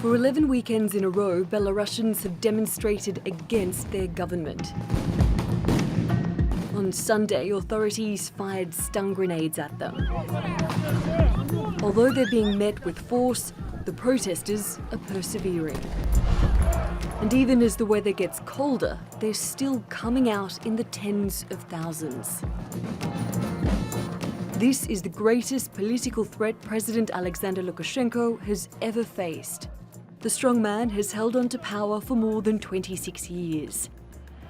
For 11 weekends in a row, Belarusians have demonstrated against their government. On Sunday, authorities fired stun grenades at them. Although they're being met with force, the protesters are persevering. And even as the weather gets colder, they're still coming out in the tens of thousands. This is the greatest political threat President Alexander Lukashenko has ever faced. The strongman has held on to power for more than 26 years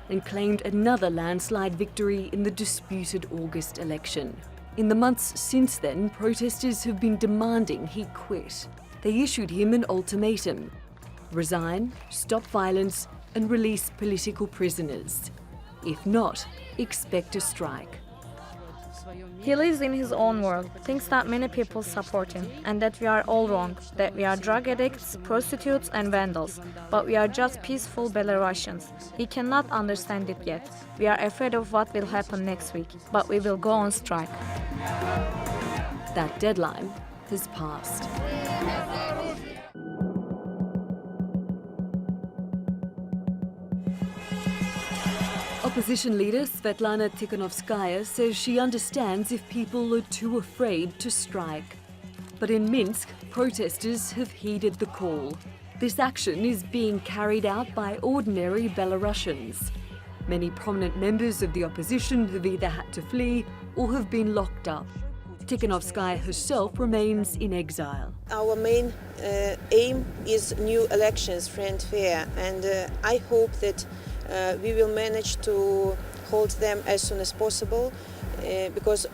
and claimed another landslide victory in the disputed August election. In the months since then, protesters have been demanding he quit. They issued him an ultimatum: resign, stop violence, and release political prisoners. If not, expect a strike. He lives in his own world, thinks that many people support him, and that we are all wrong, that we are drug addicts, prostitutes and vandals. But we are just peaceful Belarusians. He cannot understand it yet. We are afraid of what will happen next week, but we will go on strike. That deadline has passed. Opposition leader Svetlana Tikhanovskaya says she understands if people are too afraid to strike. But in Minsk, protesters have heeded the call. This action is being carried out by ordinary Belarusians. Many prominent members of the opposition have either had to flee or have been locked up. Tikhanovskaya herself remains in exile. Our main aim is new elections, free and fair, and I hope that we will manage to hold them as soon as possible, because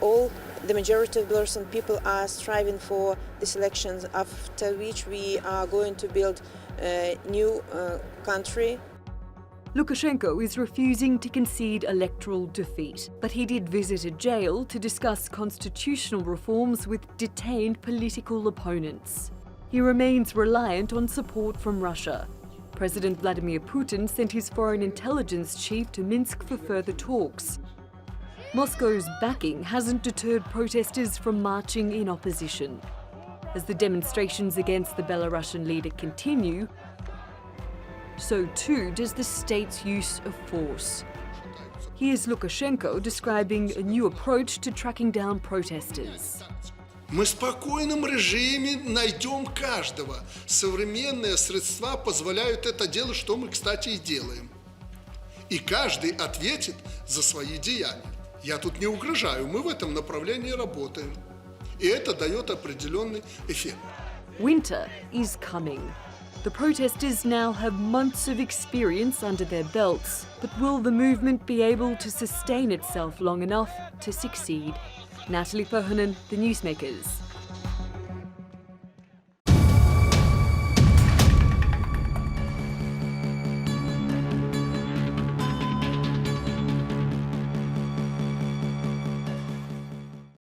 the majority of Belarusian people are striving for these elections, after which we are going to build a new country. Lukashenko is refusing to concede electoral defeat, but he did visit a jail to discuss constitutional reforms with detained political opponents. He remains reliant on support from Russia. President Vladimir Putin sent his foreign intelligence chief to Minsk for further talks. Moscow's backing hasn't deterred protesters from marching in opposition. As the demonstrations against the Belarusian leader continue, so too does the state's use of force. Here's Lukashenko describing a new approach to tracking down protesters. Мы в спокойном режиме найдем каждого. Современные средства позволяют это делать, что мы, кстати, и делаем. И каждый ответит за свои деяния. Я тут не угрожаю, мы в этом направлении работаем. И это дает определенный эффект. Winter is coming. The protesters now have months of experience under their belts, but will the movement be able to sustain itself long enough to succeed? Natalie Pohonen, The Newsmakers.